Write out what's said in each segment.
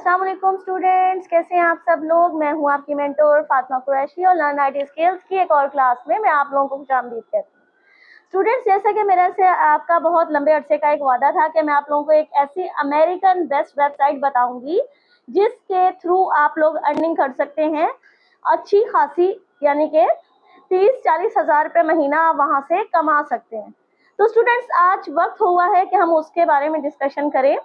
अस्सलाम वालेकुम स्टूडेंट्स, कैसे हैं आप सब लोग। मैं हूं आपकी मेंटोर फातिमा कुरैशी और लर्न IT स्किल्स की एक और क्लास में मैं आप लोगों को खुशामदीद कहती हूँ। स्टूडेंट्स, जैसा कि मेरा से आपका बहुत लंबे अरसे का एक वादा था कि मैं आप लोगों को एक ऐसी अमेरिकन बेस्ट वेबसाइट बताऊंगी जिसके थ्रू आप लोग अर्निंग कर सकते हैं अच्छी खासी, यानी कि 30-40 हज़ार रुपये महीना आप वहाँ से कमा सकते हैं। तो स्टूडेंट्स, आज वक्त हुआ है कि हम उसके बारे में डिस्कशन करें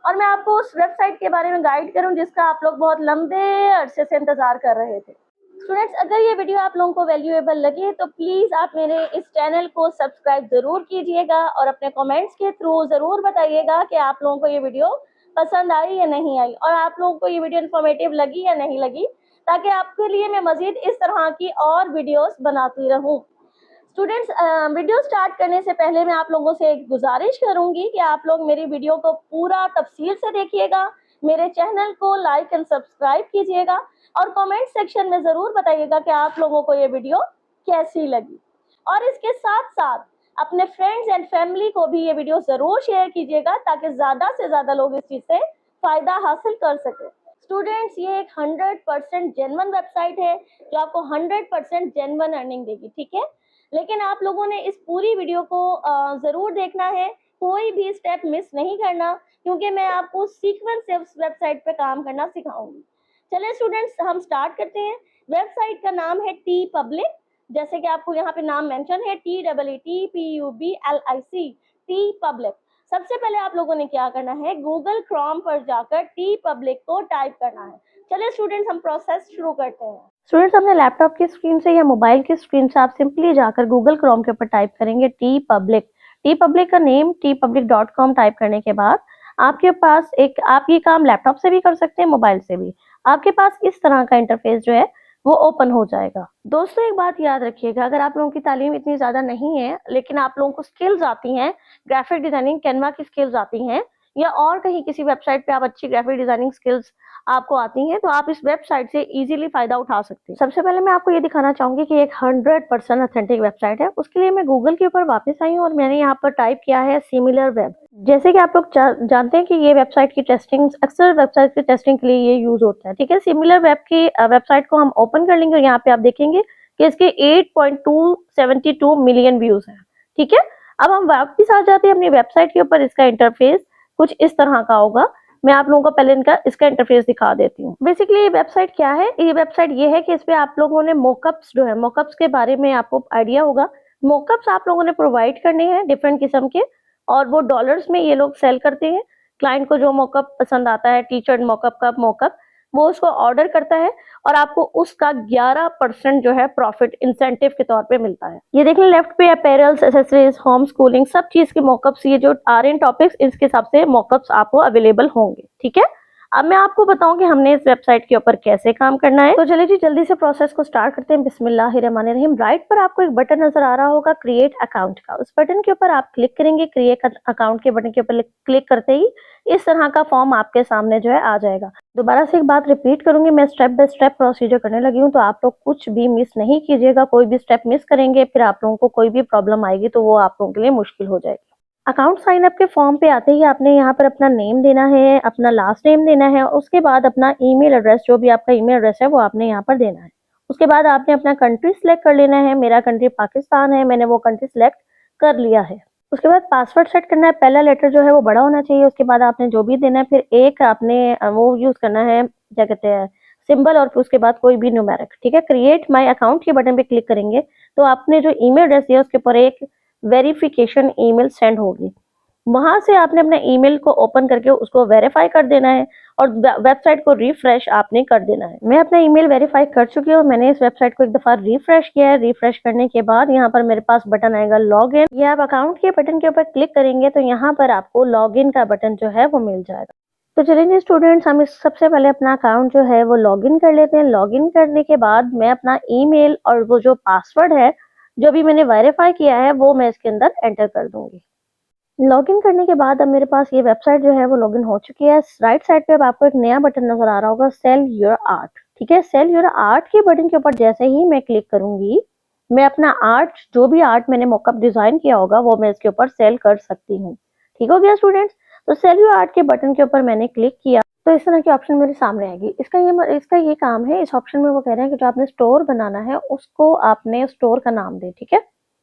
और मैं आपको उस वेबसाइट के बारे में गाइड करूं जिसका आप लोग बहुत लंबे अरसे से इंतजार कर रहे थे। स्टूडेंट्स, अगर ये वीडियो आप लोगों को वैल्यूएबल लगे तो प्लीज़ आप मेरे इस चैनल को सब्सक्राइब ज़रूर कीजिएगा और अपने कमेंट्स के थ्रू ज़रूर बताइएगा कि आप लोगों को ये वीडियो पसंद आई या नहीं आई और आप लोगों को ये वीडियो इन्फॉर्मेटिव लगी या नहीं लगी, ताकि आपके लिए मैं मज़ीद इस तरह की और वीडियोस बनाती रहूँ। स्टूडेंट्स, वीडियो स्टार्ट करने से पहले मैं आप लोगों से एक गुजारिश करूंगी कि आप लोग मेरी वीडियो को पूरा तफसील से देखिएगा, मेरे चैनल को लाइक एंड सब्सक्राइब कीजिएगा और कमेंट सेक्शन में ज़रूर बताइएगा कि आप लोगों को ये वीडियो कैसी लगी। और इसके साथ साथ अपने फ्रेंड्स एंड फैमिली को भी ये वीडियो ज़रूर शेयर कीजिएगा ताकि ज़्यादा से ज़्यादा लोग इस चीज़ से फ़ायदा हासिल कर सकें। स्टूडेंट्स, ये एक 100% जेन्युइन वेबसाइट है जो आपको 100% जेन्युइन अर्निंग देगी, ठीक है। लेकिन आप लोगों ने इस पूरी वीडियो को ज़रूर देखना है, कोई भी स्टेप मिस नहीं करना, क्योंकि मैं आपको सीक्वेंस से उस वेबसाइट पे काम करना सिखाऊंगी। चलिए स्टूडेंट्स, हम स्टार्ट करते हैं। वेबसाइट का नाम है टी पब्लिक, जैसे कि आपको यहाँ पे नाम मेंशन है TEETPUBLIC, टी पब्लिक। सबसे पहले आप लोगों ने क्या करना है, गूगल क्रोम पर जाकर टी पब्लिक को टाइप करना है। चलिए स्टूडेंट्स, हम प्रोसेस शुरू करते हैं। स्टूडेंट्स, अपने लैपटॉप की स्क्रीन से या मोबाइल की स्क्रीन से आप सिंपली जाकर गूगल क्रोम के ऊपर टाइप करेंगे टी पब्लिक। टी पब्लिक का नेम tpublic.com टाइप करने के बाद आपके पास आप ये काम लैपटॉप से भी कर सकते हैं, मोबाइल से भी। आपके पास इस तरह का इंटरफेस जो है वो ओपन हो जाएगा। दोस्तों, एक बात याद रखिएगा, अगर आप लोगों की तालीम इतनी ज़्यादा नहीं है लेकिन आप लोगों को स्किल्स आती हैं, ग्राफिक डिजाइनिंग, कैनवा की स्किल्स आती हैं, या और कहीं किसी वेबसाइट पे आप अच्छी ग्राफिक डिजाइनिंग स्किल्स आपको आती हैं, तो आप इस वेबसाइट से इजीली फायदा उठा सकते हैं। सबसे पहले मैं आपको ये दिखाना चाहूंगी कि एक 100% ऑथेंटिक वेबसाइट है। उसके लिए मैं गूगल के ऊपर वापस आई हूँ और मैंने यहाँ पर टाइप किया है सिमिलर वेब। जैसे कि आप लोग जानते हैं कि ये वेबसाइट की टेस्टिंग अक्सर वेबसाइट की टेस्टिंग के लिए ये यूज होता है, ठीक है। सिमिलर वेब की वेबसाइट को हम ओपन कर लेंगे और यहाँ पे आप देखेंगे कि इसके 8.272 मिलियन व्यूज हैं, ठीक है। अब हम वापस आ जाते हैं अपनी वेबसाइट के ऊपर। इसका इंटरफेस कुछ इस तरह का होगा। मैं आप लोगों को पहले इसका इंटरफेस दिखा देती हूँ। बेसिकली ये वेबसाइट क्या है, ये वेबसाइट ये है कि इस पे आप लोगों ने मोकअप्स जो है, मोकअप्स के बारे में आपको आइडिया होगा। मोकअप्स आप लोगों ने प्रोवाइड करने हैं डिफरेंट किस्म के, और वो डॉलर्स में ये लोग सेल करते हैं। क्लाइंट को जो मोकअप पसंद आता है, टी शर्ट मोकअप का मोकअप, वो उसको ऑर्डर करता है और आपको उसका 11% जो है प्रॉफिट इंसेंटिव के तौर पे मिलता है। ये देख लें लेफ्ट पे अपैरल्स, एक्सेसरीज, होम स्कूलिंग, सब चीज के मोकअप्स, ये जो आ रहे हैं टॉपिक्स, इसके हिसाब से मोकअप्स आपको अवेलेबल होंगे, ठीक है। अब मैं आपको बताऊं कि हमने इस वेबसाइट के ऊपर कैसे काम करना है। तो चलिए जी, जल्दी से प्रोसेस को स्टार्ट करते हैं। बिस्मिल्लाहिर्रहमानिर्रहीम। राइट पर आपको एक बटन नजर आ रहा होगा क्रिएट अकाउंट का, उस बटन के ऊपर आप क्लिक करेंगे। क्रिएट अकाउंट के बटन के ऊपर क्लिक करते ही इस तरह का फॉर्म आपके सामने जो है आ जाएगा। दोबारा से एक बात रिपीट करूंगी, मैं स्टेप बाय स्टेप प्रोसीजर करने लगी हूँ, तो आप लोग कुछ भी मिस नहीं कीजिएगा। कोई भी स्टेप मिस करेंगे फिर आप लोगों को कोई भी प्रॉब्लम आएगी तो वो आप लोगों के लिए मुश्किल हो जाएगी। अकाउंट साइन अप के फॉर्म पे आते ही आपने यहाँ पर अपना नेम देना है, अपना लास्ट नेम देना है, उसके बाद अपना ईमेल एड्रेस, जो भी आपका ईमेल एड्रेस है वो आपने यहाँ पर देना है। उसके बाद आपने अपना कंट्री सिलेक्ट कर लेना है। मेरा कंट्री पाकिस्तान है, मैंने वो कंट्री सिलेक्ट कर लिया है। उसके बाद पासवर्ड सेट करना है। पहला लेटर जो है वो बड़ा होना चाहिए। उसके बाद आपने जो भी देना है, फिर एक आपने वो यूज करना है, क्या कहते हैं, सिंबल, और फिर उसके बाद कोई भी न्यूमेरिक, ठीक है। क्रिएट माई अकाउंट के बटन पे क्लिक करेंगे तो आपने जो ईमेल एड्रेस दिया उसके ऊपर एक वेरिफिकेशन ईमेल सेंड होगी। वहां से आपने अपने ईमेल को ओपन करके उसको वेरीफाई कर देना है और वेबसाइट को रिफ्रेश आपने कर देना है। मैं अपना ईमेल वेरीफाई कर चुकी हूँ। मैंने इस वेबसाइट को एक दफा रिफ्रेश किया है। रिफ्रेश करने के बाद यहाँ पर मेरे पास बटन आएगा लॉग इन। ये आप अकाउंट के बटन के ऊपर क्लिक करेंगे तो यहाँ पर आपको लॉग इन का बटन जो है वो मिल जाएगा। तो चलिए स्टूडेंट्स, हम इस सबसे पहले अपना अकाउंट जो है वो लॉग इन कर लेते हैं। लॉग इन करने के बाद मैं अपना ईमेल और वो जो पासवर्ड है जो भी मैंने वेरीफाई किया है वो मैं इसके अंदर एंटर कर दूंगी। लॉगिन करने के बाद अब मेरे पास ये वेबसाइट जो है वो लॉगिन हो चुकी है। राइट साइड पे अब आपको एक नया बटन नजर आ रहा होगा, सेल योर आर्ट, ठीक है। सेल योर आर्ट के बटन के ऊपर जैसे ही मैं क्लिक करूंगी, मैं अपना आर्ट, जो भी आर्ट मैंने मॉकअप डिजाइन किया होगा वो मैं इसके ऊपर सेल कर सकती हूँ। ठीक हो गया स्टूडेंट्स। तो सेल योर आर्ट के बटन के ऊपर मैंने क्लिक किया तो इस तरह की ऑप्शन मेरे सामने आएगी। इसका ये काम है, इस ऑप्शन में वो कह रहे हैं कि जो आपने स्टोर बनाना है उसको आपने स्टोर का नाम दे, ठीक है।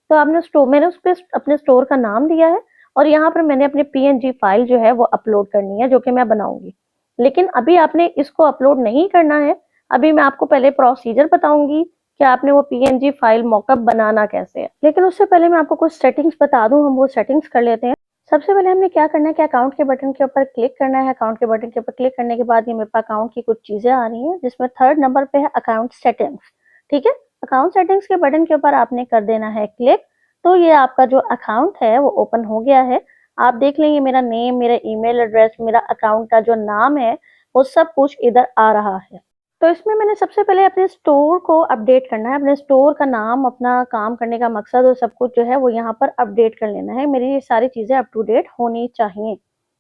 तो मैंने उस पे अपने स्टोर का नाम दिया है और यहाँ पर मैंने अपनी PNG फाइल जो है वो अपलोड करनी है, जो कि मैं बनाऊंगी। लेकिन अभी आपने इसको अपलोड नहीं करना है, अभी मैं आपको पहले प्रोसीजर बताऊंगी कि आपने वो PNG फाइल मॉकअप बनाना कैसे है। लेकिन उससे पहले मैं आपको कुछ सेटिंग्स बता दूं, हम वो सेटिंग्स कर लेते हैं। सबसे पहले हमने क्या करना है कि अकाउंट के बटन के ऊपर क्लिक करना है। अकाउंट के बटन के ऊपर क्लिक करने के बाद ये मेरे पास अकाउंट की कुछ चीजें आ रही हैं, जिसमें 3rd नंबर पे है अकाउंट सेटिंग्स, ठीक है। अकाउंट सेटिंग्स के बटन के ऊपर आपने कर देना है क्लिक। तो ये आपका जो अकाउंट है वो ओपन हो गया है। आप देख लेंगे मेरा नेम, मेरा ईमेल एड्रेस, मेरा अकाउंट का जो नाम है वो सब कुछ इधर आ रहा है। तो इसमें मैंने सबसे पहले अपने स्टोर को अपडेट करना है। अपने स्टोर का नाम, अपना काम करने का मकसद और सब कुछ जो है वो यहाँ पर अपडेट कर लेना है। मेरी ये सारी चीजें अप टू डेट होनी चाहिए।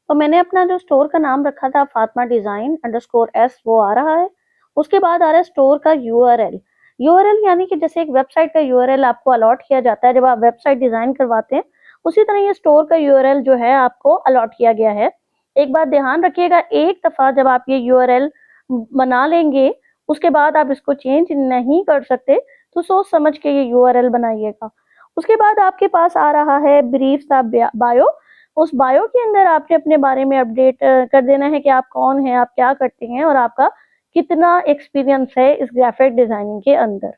तो मैंने अपना जो स्टोर का नाम रखा था फातिमा डिजाइन _s, वो आ रहा है। उसके बाद आ रहा है स्टोर का यूआरएल यानी कि जैसे एक वेबसाइट का यूआरएल आपको अलॉट किया जाता है जब आप वेबसाइट डिजाइन करवाते हैं, उसी तरह ये स्टोर का यूआरएल जो है आपको अलॉट किया गया है। एक बात ध्यान रखिएगा, एक दफा जब आप ये यूआरएल बना लेंगे उसके बाद आप इसको चेंज नहीं कर सकते, तो सोच समझ के ये यूआरएल बनाइएगा। उसके बाद आपके पास आ रहा है ब्रीफ सा बायो। उस बायो के अंदर आपने अपने बारे में अपडेट कर देना है कि आप कौन हैं, आप क्या करते हैं और आपका कितना एक्सपीरियंस है इस ग्राफिक डिजाइनिंग के अंदर।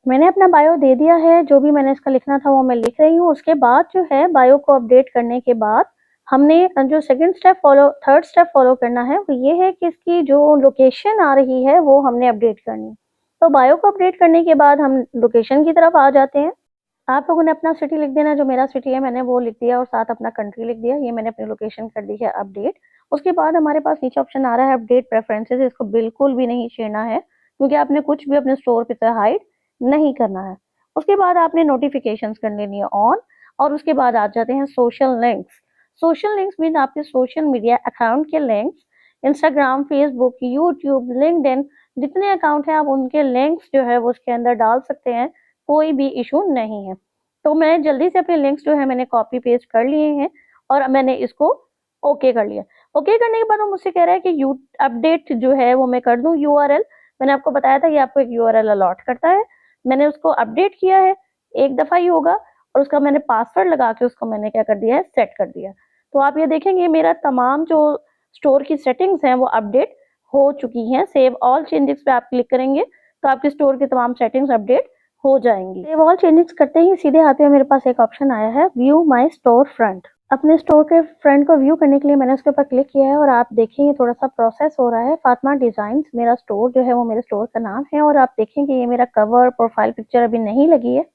मैंने अपना बायो दे दिया है, जो भी मैंने इसका लिखना था वो मैं लिख रही हूँ। उसके बाद जो है बायो को अपडेट करने के बाद हमने जो थर्ड स्टेप फॉलो करना है वो ये है कि इसकी जो लोकेशन आ रही है वो हमने अपडेट करनी है। तो बायो को अपडेट करने के बाद हम लोकेशन की तरफ आ जाते हैं। आप लोगों ने अपना सिटी लिख देना, जो मेरा सिटी है मैंने वो लिख दिया और साथ अपना कंट्री लिख दिया। ये मैंने अपनी लोकेशन कर दी है अपडेट। उसके बाद हमारे पास नीचे ऑप्शन आ रहा है अपडेट प्रेफरेंसेस। इसको बिल्कुल भी नहीं छेड़ना है क्योंकि आपने कुछ भी अपने स्टोर पे से हाइड नहीं करना है। उसके बाद आपने नोटिफिकेशंस कर लेनी है ऑन। और उसके बाद आ जाते हैं social links. Social links mean आपके सोशल मीडिया अकाउंट के links, Instagram, Facebook, YouTube, LinkedIn, जितने अकाउंट हैं आप उनके लिंक्स जो है वो उसके अंदर डाल सकते हैं, कोई भी इशू नहीं है। तो मैं जल्दी से अपने लिंक्स जो है मैंने कॉपी पेस्ट कर लिए हैं और मैंने इसको ओके कर लिया। ओके करने के बाद वो मुझसे कह रहा है कि यू अपडेट जो है वो मैं कर दूं यूआरएल। मैंने आपको बताया था कि आपको एक यूआरएल अलॉट करता है, मैंने उसको अपडेट किया है, एक दफा ही होगा और उसका मैंने पासवर्ड लगा के उसको मैंने क्या कर दिया है, सेट कर दिया। तो आप ये देखेंगे मेरा तमाम जो स्टोर की सेटिंग्स हैं वो अपडेट हो चुकी हैं। सेव ऑल चेंजेस पे आप क्लिक करेंगे तो आपके स्टोर की तमाम सेटिंग्स अपडेट हो जाएंगी। सेव ऑल चेंजेस करते ही सीधे आते हुए मेरे पास एक ऑप्शन आया है व्यू माय स्टोर फ्रंट। अपने स्टोर के फ्रंट को व्यू करने के लिए मैंने उसके ऊपर क्लिक किया है और आप देखेंगे थोड़ा सा प्रोसेस हो रहा है। फातिमा डिजाइन्स मेरा स्टोर जो है वो मेरे स्टोर का नाम है और आप देखेंगे ये मेरा कवर प्रोफाइल पिक्चर अभी नहीं लगी है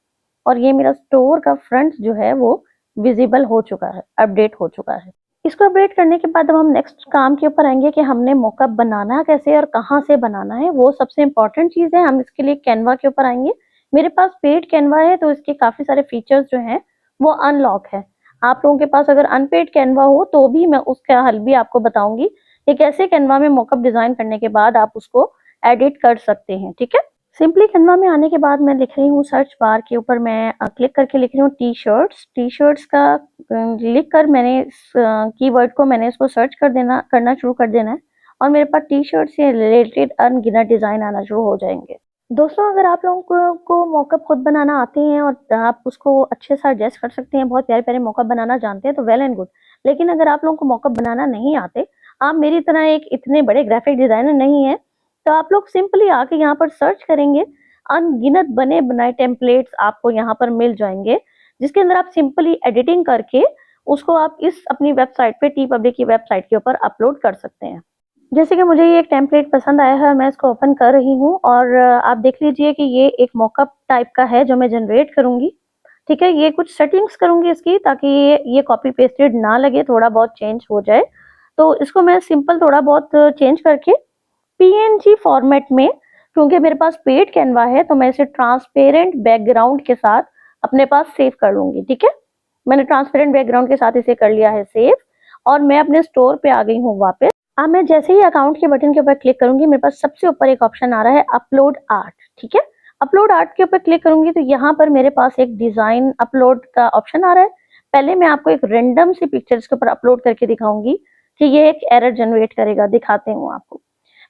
और ये मेरा स्टोर का फ्रंट जो है वो विजिबल हो चुका है, अपडेट हो चुका है। इसको अपडेट करने के बाद अब हम नेक्स्ट काम के ऊपर आएंगे कि हमने मॉकअप बनाना कैसे और कहाँ से बनाना है। वो सबसे इंपॉर्टेंट चीज है। हम इसके लिए कैनवा के ऊपर आएंगे। मेरे पास पेड कैनवा है तो इसके काफी सारे फीचर्स जो हैं वो अनलॉक है। आप लोगों के पास अगर अनपेड कैनवा हो तो भी मैं उसका हल भी आपको बताऊंगी कि कैसे कैनवा में मॉकअप डिजाइन करने के बाद आप उसको एडिट कर सकते हैं, ठीक है। सिंपली कैनवा में आने के बाद मैं लिख रही हूँ सर्च बार के ऊपर मैं क्लिक करके लिख रही हूँ टी शर्ट्स का लिख कर मैंने इस कीवर्ड को मैंने इसको सर्च करना शुरू कर देना है और मेरे पास टी शर्ट से रिलेटेड अनगिनत डिजाइन आना शुरू हो जाएंगे। दोस्तों अगर आप लोगों को मॉकअप खुद बनाना आते हैं और आप उसको अच्छे से एडजस्ट कर सकते हैं, बहुत प्यारे प्यारे मॉकअप बनाना जानते हैं तो वेल एंड गुड। लेकिन अगर आप लोगों को मॉकअप बनाना नहीं आते, आप मेरी तरह एक इतने बड़े ग्राफिक डिजाइनर नहीं है, तो आप लोग सिंपली आके यहाँ पर सर्च करेंगे, अनगिनत बने बनाए टेम्पलेट्स आपको यहाँ पर मिल जाएंगे, जिसके अंदर आप सिंपली एडिटिंग करके उसको आप इस अपनी वेबसाइट पे टी पब्लिक की वेबसाइट के ऊपर अपलोड कर सकते हैं। जैसे कि मुझे ये एक टेम्पलेट पसंद आया है, मैं इसको ओपन कर रही हूँ और आप देख लीजिए कि ये एक मॉकअप टाइप का है जो मैं जनरेट करूंगी, ठीक है। ये कुछ सेटिंग्स करूंगी इसकी ताकि ये कॉपी पेस्टेड ना लगे, थोड़ा बहुत चेंज हो जाए। तो इसको मैं सिंपल थोड़ा बहुत चेंज करके PNG फॉर्मेट में, क्योंकि मेरे पास पेड कैनवा है तो मैं इसे ट्रांसपेरेंट बैकग्राउंड के साथ अपने पास सेव कर लूंगी, ठीक है। मैंने ट्रांसपेरेंट बैकग्राउंड के साथ इसे कर लिया है सेव और मैं अपने स्टोर पे आ गई हूँ वापस। अब मैं जैसे ही अकाउंट के बटन के ऊपर क्लिक करूंगी मेरे पास सबसे ऊपर एक ऑप्शन आ रहा है अपलोड आर्ट, ठीक है। अपलोड आर्ट के ऊपर क्लिक करूंगी तो यहाँ पर मेरे पास एक डिजाइन अपलोड का ऑप्शन आ रहा है। पहले मैं आपको एक रेंडम सी पिक्चर इसके ऊपर अपलोड करके दिखाऊंगी कि ये एक एरर जनरेट करेगा। दिखाते हूँ आपको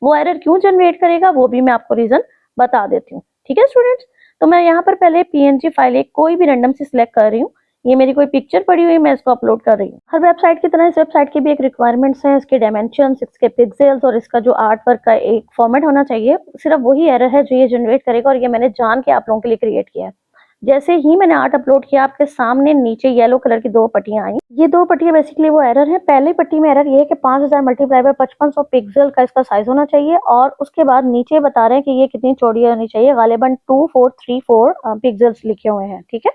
वो एरर क्यों जनरेट करेगा, वो भी मैं आपको रीजन बता देती हूँ। ठीक है स्टूडेंट्स, तो मैं यहाँ पर पहले पीएनजी फाइल एक कोई भी रैंडम से सिलेक्ट कर रही हूँ। ये मेरी कोई पिक्चर पड़ी हुई है, मैं इसको अपलोड कर रही हूँ। हर वेबसाइट की तरह इस वेबसाइट की भी एक रिक्वायरमेंट्स है, इसके डायमेंशंस, इसके पिक्सेल्स और इसका जो आर्ट वर्क का एक फॉर्मेट होना चाहिए। सिर्फ वही एरर है जो ये जनरेट करेगा, और ये मैंने जान के आप लोगों के लिए क्रिएट किया है। जैसे ही मैंने आर्ट अपलोड किया, आपके सामने नीचे येलो कलर की 2 पट्टियां आई। ये 2 पट्टियां बेसिकली वो एरर है। पहली पट्टी में एरर ये है कि 5000 मल्टीप्लाई बाय 5500 पिक्सल का इसका साइज होना चाहिए, और उसके बाद नीचे बता रहे हैं कि ये कितनी चौड़ी होनी चाहिए। गालिबन 2434 पिक्सल्स लिखे हुए हैं। ठीक है,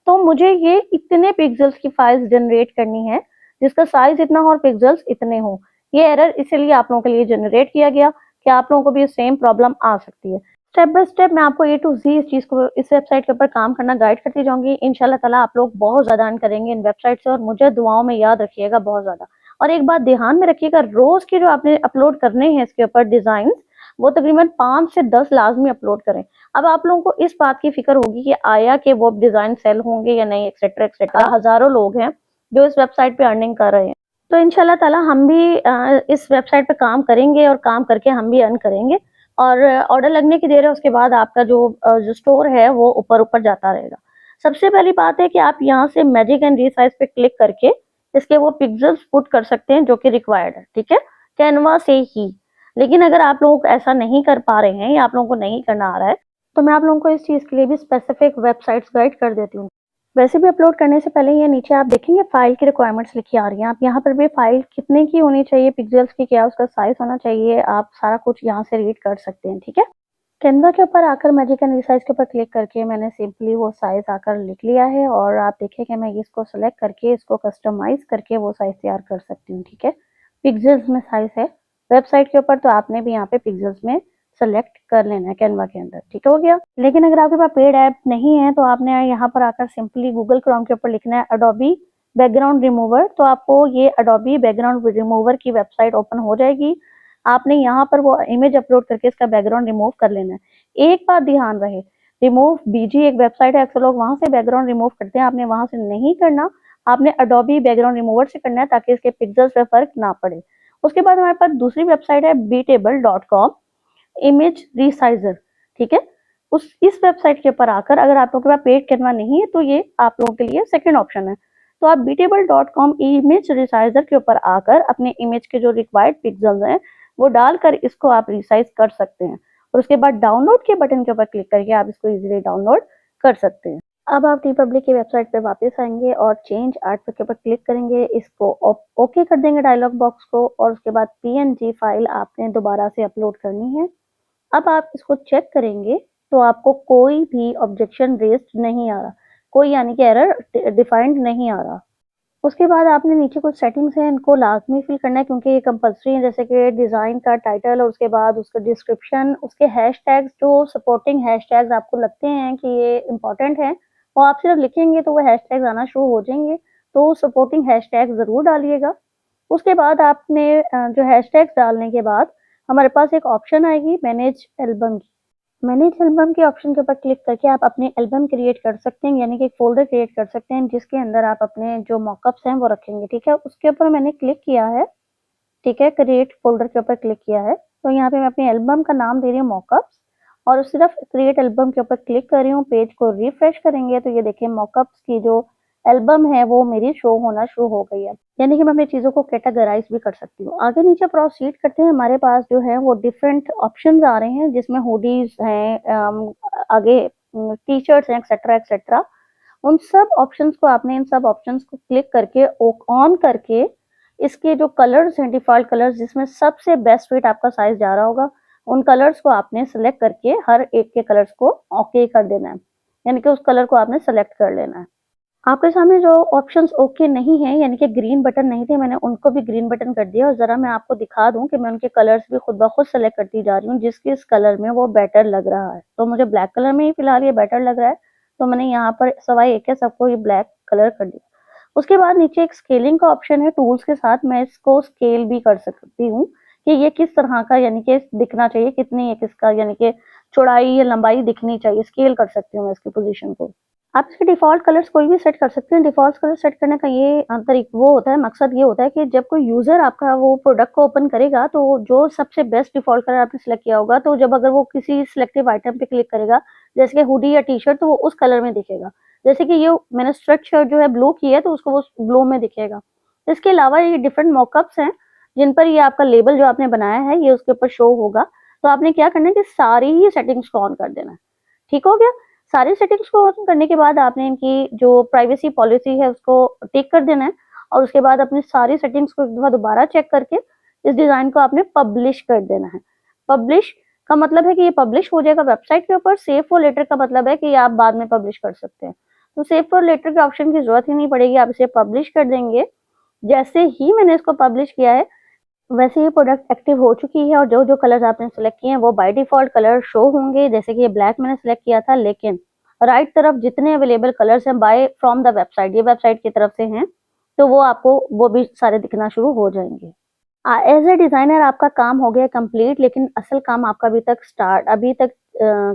तो मुझे ये इतने पिक्सल्स की फाइल्स जनरेट करनी है जिसका साइज इतना हो और पिक्सल्स इतने हो। ये एरर इसीलिए आप लोगों के लिए जनरेट किया गया कि आप लोगों को भी सेम प्रॉब्लम आ सकती है। स्टेप बाय स्टेप मैं आपको ए टू जी इस चीज को, इस वेबसाइट के ऊपर काम करना गाइड करती जाऊंगी। इंशाल्लाह ताला आप लोग बहुत ज्यादा अर्न करेंगे इन वेबसाइट से, और मुझे दुआओं में याद रखिएगा बहुत ज्यादा। और एक बात ध्यान में रखिएगा, रोज की जो आपने अपलोड करने हैं इसके ऊपर डिजाइन, वो तकरीबन 5 से 10 लाजमी अपलोड करें। अब आप लोगों को इस बात की फिक्र होगी कि आया कि वो डिजाइन सेल होंगे या नहीं, एक्सेट्रा एक्सेट्रा। हजारों लोग हैं जो इस वेबसाइट पे अर्निंग कर रहे हैं, तो इंशाल्लाह ताला हम भी इस वेबसाइट पे काम करेंगे, और काम करके हम भी अर्न करेंगे। और ऑर्डर लगने की देर है, उसके बाद आपका जो स्टोर है वो ऊपर ऊपर जाता रहेगा। सबसे पहली बात है कि आप यहाँ से मैजिक एंड रीसाइज पे क्लिक करके इसके वो पिक्सल्स पुट कर सकते हैं जो कि रिक्वायर्ड है। ठीक है, कैनवा से ही। लेकिन अगर आप लोग ऐसा नहीं कर पा रहे हैं या आप लोगों को नहीं करना आ रहा है, तो मैं आप लोगों को इस चीज के लिए भी स्पेसिफिक वेबसाइट्स गाइड कर देती हूँ। वैसे भी अपलोड करने से पहले ये नीचे आप देखेंगे फाइल की रिक्वायरमेंट्स लिखी आ रही हैं। आप यहाँ पर भी फाइल कितने की होनी चाहिए, पिक्सल्स की, क्या उसका साइज होना चाहिए, आप सारा कुछ यहाँ से रीड कर सकते हैं। ठीक है, कैनवा के ऊपर आकर मैजिक एंड रिसाइज के ऊपर क्लिक करके मैंने सिंपली वो साइज आकर लिख लिया है, और आप देखिए कि मैं इसको सेलेक्ट करके इसको कस्टमाइज करके वो साइज तैयार कर सकती हूँ। ठीक है, पिक्सल्स में साइज है वेबसाइट के ऊपर, तो आपने भी यहाँ पे पिक्सल्स में सेलेक्ट कर लेना है कैनवा के अंदर। ठीक हो गया। लेकिन अगर आपके पास पेड ऐप नहीं है, तो आपने यहाँ पर आकर सिंपली गूगल क्रोम के ऊपर लिखना है अडोबी बैकग्राउंड रिमूवर। तो आपको ये अडोबी बैकग्राउंड रिमूवर की वेबसाइट ओपन हो जाएगी। आपने यहाँ पर वो इमेज अपलोड करके इसका बैकग्राउंड रिमूव कर लेना है। एक बात ध्यान रहे, रिमूव बीजी एक वेबसाइट है, अक्सर लोग वहां से बैकग्राउंड रिमूव करते हैं, आपने वहां से नहीं करना। आपने अडोबी बैकग्राउंड रिमूवर से करना है, ताकि इसके पिक्सल्स पे फर्क ना पड़े। उसके बाद हमारे पास दूसरी वेबसाइट है beatable.com इमेज रिसाइजर। ठीक है, उस इस वेबसाइट के ऊपर आकर अगर आप लोगों के पास पेड कैनवा नहीं है, तो ये आप लोगों के लिए सेकंड ऑप्शन है। तो आप beatable.com इमेज रिसाइजर के ऊपर आकर अपने इमेज के जो रिक्वायर्ड पिक्सल्स हैं वो डालकर इसको आप रिसाइज कर सकते हैं, और उसके बाद डाउनलोड के बटन के ऊपर क्लिक करके आप इसको इजीली डाउनलोड कर सकते हैं। अब आप टी पब्लिक की वेबसाइट पे वापस आएंगे और चेंज आर्ट के ऊपर क्लिक करेंगे, इसको ओके कर देंगे डायलॉग बॉक्स को, और उसके बाद पीएनजी फाइल आपने दोबारा से अपलोड करनी है। अब आप इसको चेक करेंगे तो आपको कोई भी ऑब्जेक्शन रेज्ड नहीं आ रहा, कोई यानी कि एरर डिफाइंड नहीं आ रहा। उसके बाद आपने नीचे कुछ सेटिंग्स हैं, इनको लाजमी फिल करना है क्योंकि ये कंपल्सरी है, जैसे कि डिज़ाइन का टाइटल और उसके बाद उसका डिस्क्रिप्शन, उसके हैशटैग्स, जो सपोर्टिंग हैशटैग्स आपको लगते हैं कि ये इंपॉर्टेंट हैं, वो आप सिर्फ लिखेंगे तो वो हैशटैग्स आना शुरू हो जाएंगे, तो सपोर्टिंग हैशटैग ज़रूर डालिएगा। उसके बाद आपने जो हैशटैग्स डालने के बाद हमारे पास एक ऑप्शन आएगी मैनेज एल्बम की। मैनेज एल्बम के ऑप्शन के ऊपर क्लिक करके आप अपने एल्बम क्रिएट कर सकते हैं, यानी कि एक फोल्डर क्रिएट कर सकते हैं जिसके अंदर आप अपने जो मॉकअप्स हैं वो रखेंगे। ठीक है, उसके ऊपर मैंने क्लिक किया है। ठीक है, क्रिएट फोल्डर के ऊपर क्लिक किया है, तो यहाँ पे मैं अपने एल्बम का नाम दे रही हूँ मॉकअप्स, और सिर्फ क्रिएट एल्बम के ऊपर क्लिक कर रही हूँ। पेज को रिफ्रेश करेंगे तो ये देखिए मॉकअप्स की जो एल्बम है वो मेरी शो होना शुरू हो गई है, यानी कि मैं अपनी चीज़ों को कैटेगराइज भी कर सकती हूँ। आगे नीचे प्रोसीड करते हैं, हमारे पास जो है वो डिफरेंट ऑप्शंस आ रहे हैं, जिसमें हुडीज हैं, आगे टी शर्ट्स हैं, एक्सेट्रा एक्सेट्रा। उन सब ऑप्शंस को आपने इन सब ऑप्शंस को क्लिक करके ऑन करके इसके जो कलर्स हैं, डिफॉल्ट कलर्स जिसमें सबसे बेस्ट फिट आपका साइज जा रहा होगा, उन कलर्स को आपने सेलेक्ट करके हर एक के कलर्स को ओके कर देना है, यानी कि उस कलर को आपने सेलेक्ट कर लेना है। आपके सामने जो ऑप्शंस ओके नहीं है, यानी कि ग्रीन बटन नहीं थे, मैंने उनको भी ग्रीन बटन कर दिया। और जरा मैं आपको दिखा दूं कि मैं उनके कलर्स भी खुद ब खुद सेलेक्ट करती जा रही हूँ, जिस किस कलर में वो बेटर लग रहा है। तो मुझे ब्लैक कलर में ही फिलहाल ये बेटर लग रहा है, तो मैंने यहाँ पर सवाई एक है सबको ये ब्लैक कलर कर दिया। उसके बाद नीचे एक स्केलिंग का ऑप्शन है, टूल्स के साथ मैं इसको स्केल भी कर सकती हूँ कि ये किस तरह का यानी कि दिखना चाहिए, कितनी है किसका यानी कि चौड़ाई या लंबाई दिखनी चाहिए, स्केल कर सकती हूँ मैं इसकी पोजीशन को। आप इसके डिफ़ॉल्ट कलर्स कोई भी सेट कर सकते हैं। डिफ़ॉल्ट कलर सेट करने का ये वो होता है, मकसद ये होता है कि जब कोई यूज़र आपका वो प्रोडक्ट को ओपन करेगा, तो जो सबसे बेस्ट डिफ़ॉल्ट कलर आपने सेलेक्ट किया होगा, तो जब अगर वो किसी सिलेक्टिव आइटम पे क्लिक करेगा, जैसे कि हुडी या टी-शर्ट, तो वो उस कलर में दिखेगा। जैसे कि ये मैंने स्वेट शर्ट जो है ब्लू की है, तो उसको वो ब्लू में दिखेगा। इसके अलावा ये डिफरेंट मॉकअप्स हैं, जिन पर ये आपका लेबल जो आपने बनाया है, ये उसके ऊपर शो होगा। तो आपने क्या करना है कि सारी ही सेटिंग्स को ऑन कर देना है। ठीक हो गया? सारी सेटिंग्स को ऑन करने के बाद आपने इनकी जो प्राइवेसी पॉलिसी है उसको टिक कर देना है, और उसके बाद अपनी सारी सेटिंग्स को एक दफा दोबारा चेक करके इस डिजाइन को आपने पब्लिश कर देना है। पब्लिश का मतलब है कि ये पब्लिश हो जाएगा वेबसाइट के ऊपर। सेव फॉर लेटर का मतलब है कि ये आप बाद में पब्लिश कर सकते हैं। तो सेव फॉर लेटर के ऑप्शन की जरूरत ही नहीं पड़ेगी, आप इसे पब्लिश कर देंगे। जैसे ही मैंने इसको पब्लिश किया है, वैसे ये प्रोडक्ट एक्टिव हो चुकी है, और जो जो कलर्स आपने सेलेक्ट किए हैं वो बाय डिफॉल्ट कलर शो होंगे। जैसे कि ये ब्लैक मैंने सेलेक्ट किया था, लेकिन राइट तरफ जितने अवेलेबल कलर्स हैं बाय फ्रॉम द वेबसाइट, ये वेबसाइट की तरफ से हैं, तो वो आपको वो भी सारे दिखना शुरू हो जाएंगे। एज ए डिजाइनर आपका काम हो गया कंप्लीट, लेकिन असल काम आपका अभी तक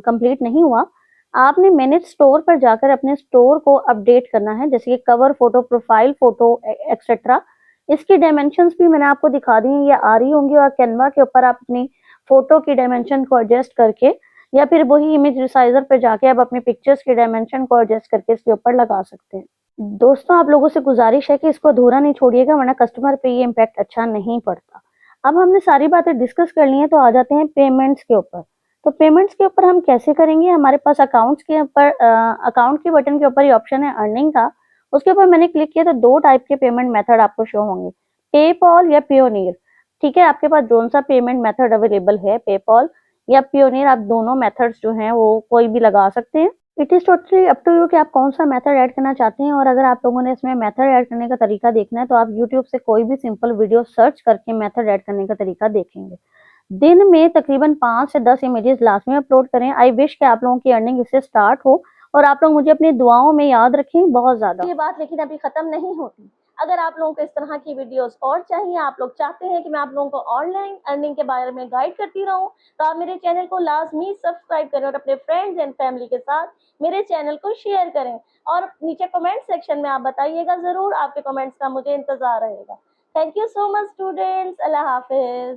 कंप्लीट नहीं हुआ। आपने मैनेज स्टोर पर जाकर अपने स्टोर को अपडेट करना है, जैसे कि cover photo, profile photo, etcetera. इसकी डायमेंशंस भी मैंने आपको दिखा दी हैं, ये आ रही होंगी, और कैनवा के ऊपर आप अपनी फोटो की डायमेंशन को एडजस्ट करके, या फिर वही इमेज रिसाइजर पे जाके आप अपनी पिक्चर्स की डायमेंशन को एडजस्ट करके इसके ऊपर लगा सकते हैं। दोस्तों, आप लोगों से गुजारिश है कि इसको अधूरा नहीं छोड़िएगा, वरना कस्टमर पे ये इम्पैक्ट अच्छा नहीं पड़ता। अब हमने सारी बातें डिस्कस कर ली हैं, तो आ जाते हैं पेमेंट्स के ऊपर। तो पेमेंट्स के ऊपर हम कैसे करेंगे? हमारे पास अकाउंट्स के ऊपर अकाउंट के बटन के ऊपर ये ऑप्शन है अर्निंग का। उसके ऊपर मैंने क्लिक किया तो 2 टाइप के पेमेंट मेथड आपको शो होंगे, पेपॉल या पियोनियर। ठीक है, आपके पास कौन सा पेमेंट मेथड अवेलेबल है, पेपॉल या पियोनियर, आप दोनों मेथड्स जो हैं वो कोई भी लगा सकते हैं। It is totally up to you कि आप कौन सा मेथड ऐड करना चाहते हैं। और अगर आप लोगों ने इसमें मेथड ऐड करने का तरीका देखना है, तो आप यूट्यूब से कोई भी सिंपल वीडियो सर्च करके मेथड ऐड करने का तरीका देखेंगे। दिन में तकरीबन 5 से 10 इमेजेस लाजमी अपलोड करें। आई विश कि आप लोगों की अर्निंग इससे स्टार्ट हो, और आप लोग मुझे अपनी दुआओं में याद रखें बहुत ज़्यादा। ये बात लेकिन अभी ख़त्म नहीं होती। अगर आप लोगों को इस तरह की वीडियोस और चाहिए, आप लोग चाहते हैं कि मैं आप लोगों को ऑनलाइन अर्निंग के बारे में गाइड करती रहूं, तो आप मेरे चैनल को लाजमी सब्सक्राइब करें और अपने फ्रेंड्स एंड फैमिली के साथ मेरे चैनल को शेयर करें। और नीचे कमेंट सेक्शन में आप बताइएगा ज़रूर, आपके कमेंट्स का मुझे इंतज़ार रहेगा। Thank you so much students, अल्लाह हाफिज़।